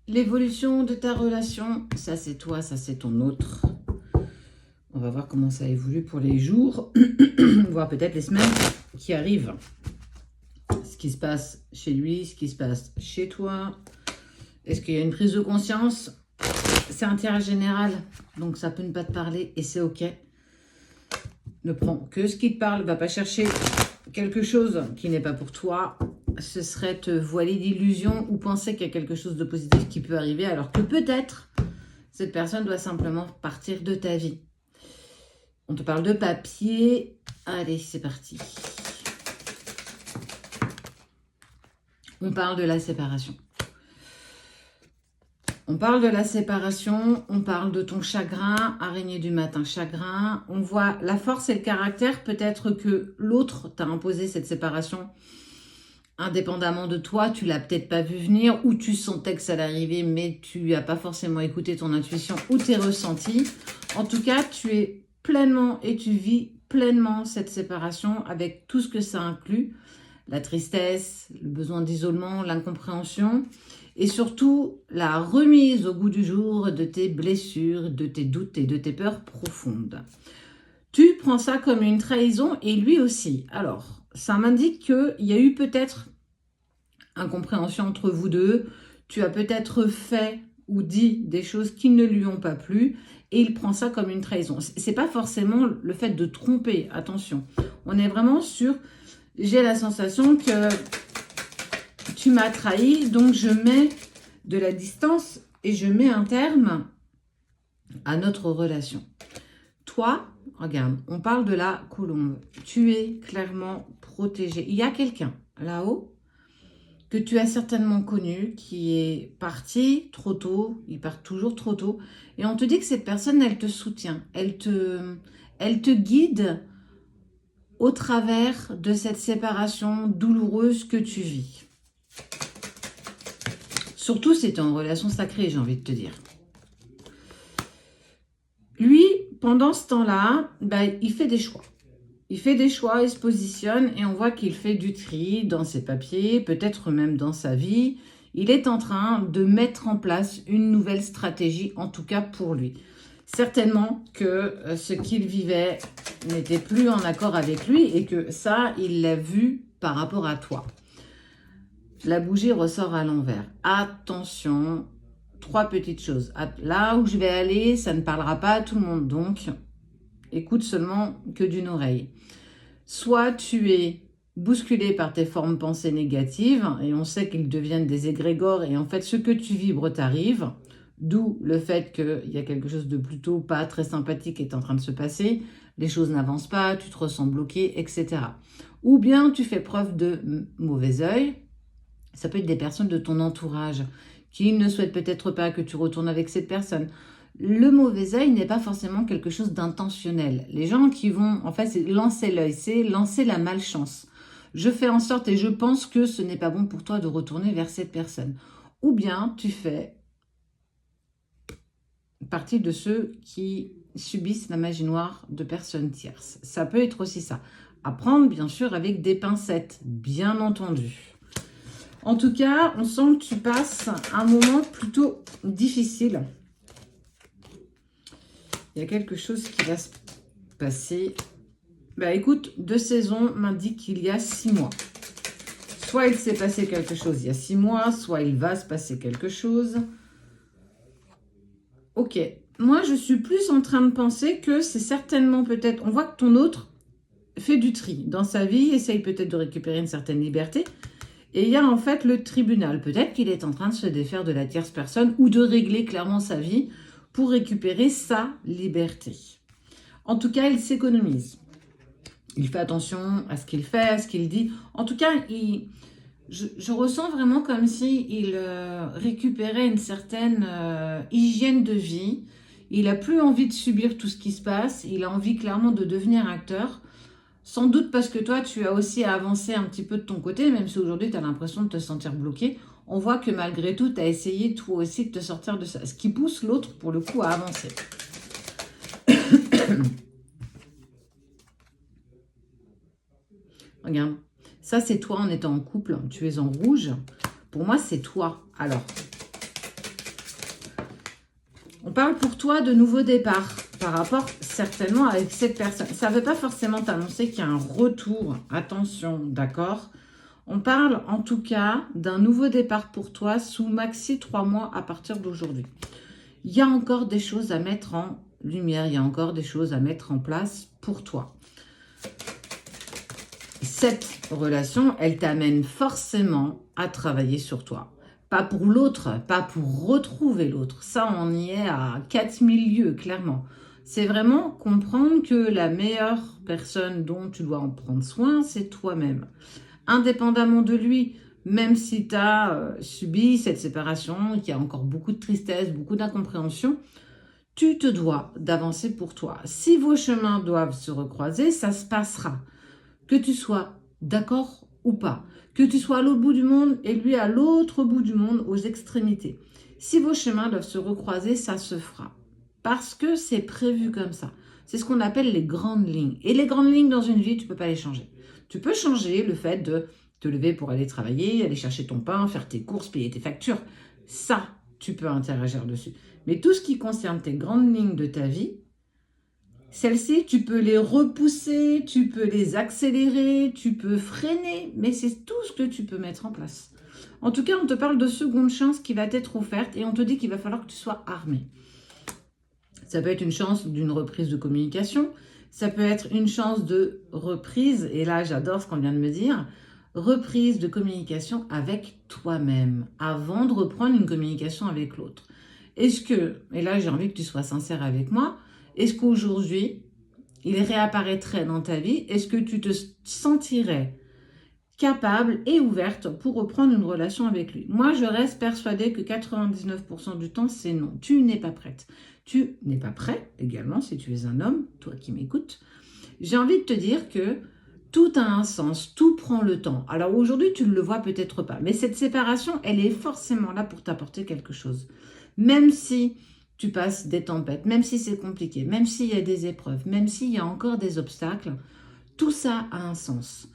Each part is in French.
l'évolution de ta relation, ça c'est toi, ça c'est ton autre. On va voir comment ça évolue pour les jours, voire peut-être les semaines qui arrivent. Ce qui se passe chez lui, ce qui se passe chez toi. Est-ce qu'il y a une prise de conscience? C'est intérêt général, donc ça peut ne pas te parler et c'est ok. Ne prends que ce qui te parle, va pas chercher quelque chose qui n'est pas pour toi. Ce serait te voiler d'illusions ou penser qu'il y a quelque chose de positif qui peut arriver alors que peut-être cette personne doit simplement partir de ta vie. On te parle de papier. Allez, c'est parti. On parle de la séparation. On parle de la séparation, on parle de ton chagrin, araignée du matin, chagrin. On voit la force et le caractère. Peut-être que l'autre t'a imposé cette séparation indépendamment de toi. Tu l'as peut-être pas vu venir ou tu sentais que ça allait arriver, mais tu n'as pas forcément écouté ton intuition ou tes ressentis. En tout cas, tu es pleinement et tu vis pleinement cette séparation avec tout ce que ça inclut. La tristesse, le besoin d'isolement, l'incompréhension. Et surtout, la remise au goût du jour de tes blessures, de tes doutes et de tes peurs profondes. Tu prends ça comme une trahison et lui aussi. Alors, ça m'indique qu'il y a eu peut-être incompréhension entre vous deux. Tu as peut-être fait ou dit des choses qui ne lui ont pas plu et il prend ça comme une trahison. C'est pas forcément le fait de tromper, attention. On est vraiment sur... J'ai la sensation que... Tu m'as trahi, donc je mets de la distance et je mets un terme à notre relation. Toi, regarde, on parle de la colombe. Tu es clairement protégé. Il y a quelqu'un là-haut que tu as certainement connu qui est parti trop tôt. Il part toujours trop tôt. Et on te dit que cette personne, elle te soutient. Elle te guide au travers de cette séparation douloureuse que tu vis. Surtout si tu es en relation sacrée, j'ai envie de te dire. Lui, pendant ce temps-là, il fait des choix. Il fait des choix, il se positionne et on voit qu'il fait du tri dans ses papiers, peut-être même dans sa vie. Il est en train de mettre en place une nouvelle stratégie, en tout cas pour lui. Certainement que ce qu'il vivait n'était plus en accord avec lui et que ça, il l'a vu par rapport à toi. La bougie ressort à l'envers. Attention, 3 petites choses. Là où je vais aller, ça ne parlera pas à tout le monde. Donc, écoute seulement que d'une oreille. Soit tu es bousculé par tes formes pensées négatives, et on sait qu'ils deviennent des égrégores, et en fait, ce que tu vibres t'arrive, d'où le fait qu'il y a quelque chose de plutôt pas très sympathique qui est en train de se passer, les choses n'avancent pas, tu te ressens bloqué, etc. Ou bien tu fais preuve de mauvais œil. Ça peut être des personnes de ton entourage qui ne souhaitent peut-être pas que tu retournes avec cette personne. Le mauvais œil n'est pas forcément quelque chose d'intentionnel. Les gens qui vont, en fait, c'est lancer l'œil, c'est lancer la malchance. Je fais en sorte et je pense que ce n'est pas bon pour toi de retourner vers cette personne. Ou bien tu fais partie de ceux qui subissent la magie noire de personnes tierces. Ça peut être aussi ça. À prendre, bien sûr, avec des pincettes, bien entendu. En tout cas, on sent que tu passes un moment plutôt difficile. Il y a quelque chose qui va se passer. Écoute, 2 saisons m'indiquent qu'il y a 6 mois. Soit il s'est passé quelque chose il y a 6 mois, soit il va se passer quelque chose. Ok. Moi, je suis plus en train de penser que c'est certainement peut-être... On voit que ton autre fait du tri dans sa vie, essaye peut-être de récupérer une certaine liberté. Et il y a en fait le tribunal. Peut-être qu'il est en train de se défaire de la tierce personne ou de régler clairement sa vie pour récupérer sa liberté. En tout cas, il s'économise. Il fait attention à ce qu'il fait, à ce qu'il dit. En tout cas, je ressens vraiment comme s'il récupérait une certaine hygiène de vie. Il n'a plus envie de subir tout ce qui se passe. Il a envie clairement de devenir acteur. Sans doute parce que toi, tu as aussi avancé un petit peu de ton côté, même si aujourd'hui, tu as l'impression de te sentir bloqué. On voit que malgré tout, tu as essayé toi aussi de te sortir de ça. Ce qui pousse l'autre, pour le coup, à avancer. Regarde, ça c'est toi en étant en couple. Tu es en rouge. Pour moi, c'est toi. Alors, On parle pour toi de nouveau départ par rapport certainement avec cette personne. Ça ne veut pas forcément t'annoncer qu'il y a un retour. Attention, d'accord? On parle en tout cas d'un nouveau départ pour toi sous maxi 3 mois à partir d'aujourd'hui. Il y a encore des choses à mettre en lumière, il y a encore des choses à mettre en place pour toi. Cette relation, elle t'amène forcément à travailler sur toi. Pas pour l'autre, pas pour retrouver l'autre. Ça, on y est à 4000 lieues, clairement. C'est vraiment comprendre que la meilleure personne dont tu dois en prendre soin, c'est toi-même. Indépendamment de lui, même si tu as subi cette séparation, qu'il y a encore beaucoup de tristesse, beaucoup d'incompréhension, tu te dois d'avancer pour toi. Si vos chemins doivent se recroiser, ça se passera. Que tu sois d'accord ou pas. Que tu sois à l'autre bout du monde et lui à l'autre bout du monde, aux extrémités. Si vos chemins doivent se recroiser, ça se fera. Parce que c'est prévu comme ça. C'est ce qu'on appelle les grandes lignes. Et les grandes lignes dans une vie, tu ne peux pas les changer. Tu peux changer le fait de te lever pour aller travailler, aller chercher ton pain, faire tes courses, payer tes factures. Ça, tu peux interagir dessus. Mais tout ce qui concerne tes grandes lignes de ta vie, celles-ci, tu peux les repousser, tu peux les accélérer, tu peux freiner, mais c'est tout ce que tu peux mettre en place. En tout cas, on te parle de seconde chance qui va t'être offerte et on te dit qu'il va falloir que tu sois armé. Ça peut être une chance d'une reprise de communication, ça peut être une chance de reprise, et là j'adore ce qu'on vient de me dire, reprise de communication avec toi-même, avant de reprendre une communication avec l'autre. Est-ce que, et là j'ai envie que tu sois sincère avec moi, est-ce qu'aujourd'hui, il réapparaîtrait dans ta vie? Est-ce que tu te sentirais capable et ouverte pour reprendre une relation avec lui? Moi, je reste persuadée que 99% du temps, c'est non. Tu n'es pas prête. Tu n'es pas prêt également, si tu es un homme, toi qui m'écoutes. J'ai envie de te dire que tout a un sens, tout prend le temps. Alors aujourd'hui, tu ne le vois peut-être pas, mais cette séparation, elle est forcément là pour t'apporter quelque chose. Même si tu passes des tempêtes, même si c'est compliqué, même s'il y a des épreuves, même s'il y a encore des obstacles, tout ça a un sens.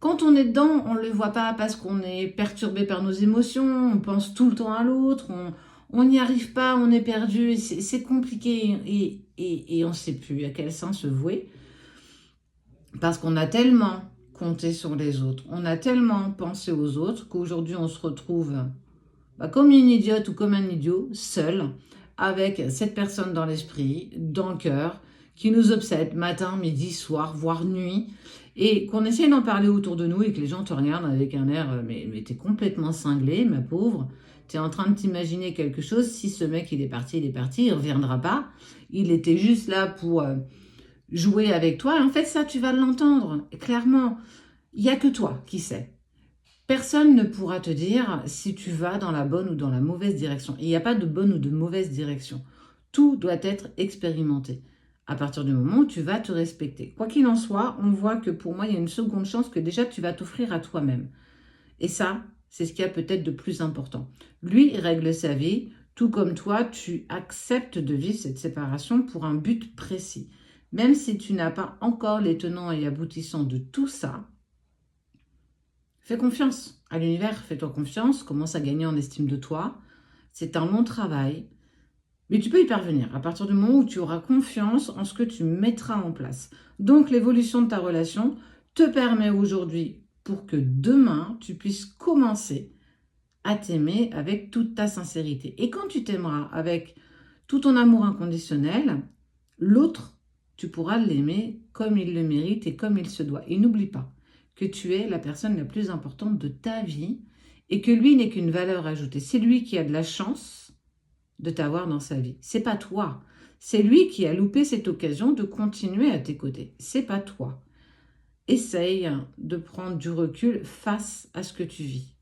Quand on est dedans, on ne le voit pas parce qu'on est perturbé par nos émotions, on pense tout le temps à l'autre, on n'y arrive pas, on est perdu, c'est compliqué et on ne sait plus à quel sens se vouer. Parce qu'on a tellement compté sur les autres, on a tellement pensé aux autres qu'aujourd'hui on se retrouve comme une idiote ou comme un idiot, seul, avec cette personne dans l'esprit, dans le cœur, qui nous obsède matin, midi, soir, voire nuit, et qu'on essaye d'en parler autour de nous et que les gens te regardent avec un air « mais t'es complètement cinglé, ma pauvre, t'es en train de t'imaginer quelque chose, si ce mec il est parti, il ne reviendra pas, il était juste là pour jouer avec toi, et en fait ça tu vas l'entendre, clairement, il n'y a que toi qui sais. Personne ne pourra te dire si tu vas dans la bonne ou dans la mauvaise direction. Il n'y a pas de bonne ou de mauvaise direction. Tout doit être expérimenté. À partir du moment où tu vas te respecter. Quoi qu'il en soit, on voit que pour moi, il y a une seconde chance que déjà tu vas t'offrir à toi-même. Et ça, c'est ce qu'il y a peut-être de plus important. Lui, il règle sa vie, tout comme toi, tu acceptes de vivre cette séparation pour un but précis. Même si tu n'as pas encore les tenants et aboutissants de tout ça, fais confiance à l'univers, fais-toi confiance, commence à gagner en estime de toi. C'est un long travail, mais tu peux y parvenir à partir du moment où tu auras confiance en ce que tu mettras en place. Donc l'évolution de ta relation te permet aujourd'hui, pour que demain, tu puisses commencer à t'aimer avec toute ta sincérité. Et quand tu t'aimeras avec tout ton amour inconditionnel, l'autre, tu pourras l'aimer comme il le mérite et comme il se doit. Et n'oublie pas que tu es la personne la plus importante de ta vie et que lui n'est qu'une valeur ajoutée. C'est lui qui a de la chance de t'avoir dans sa vie. C'est pas toi. C'est lui qui a loupé cette occasion de continuer à tes côtés. C'est pas toi. Essaye de prendre du recul face à ce que tu vis.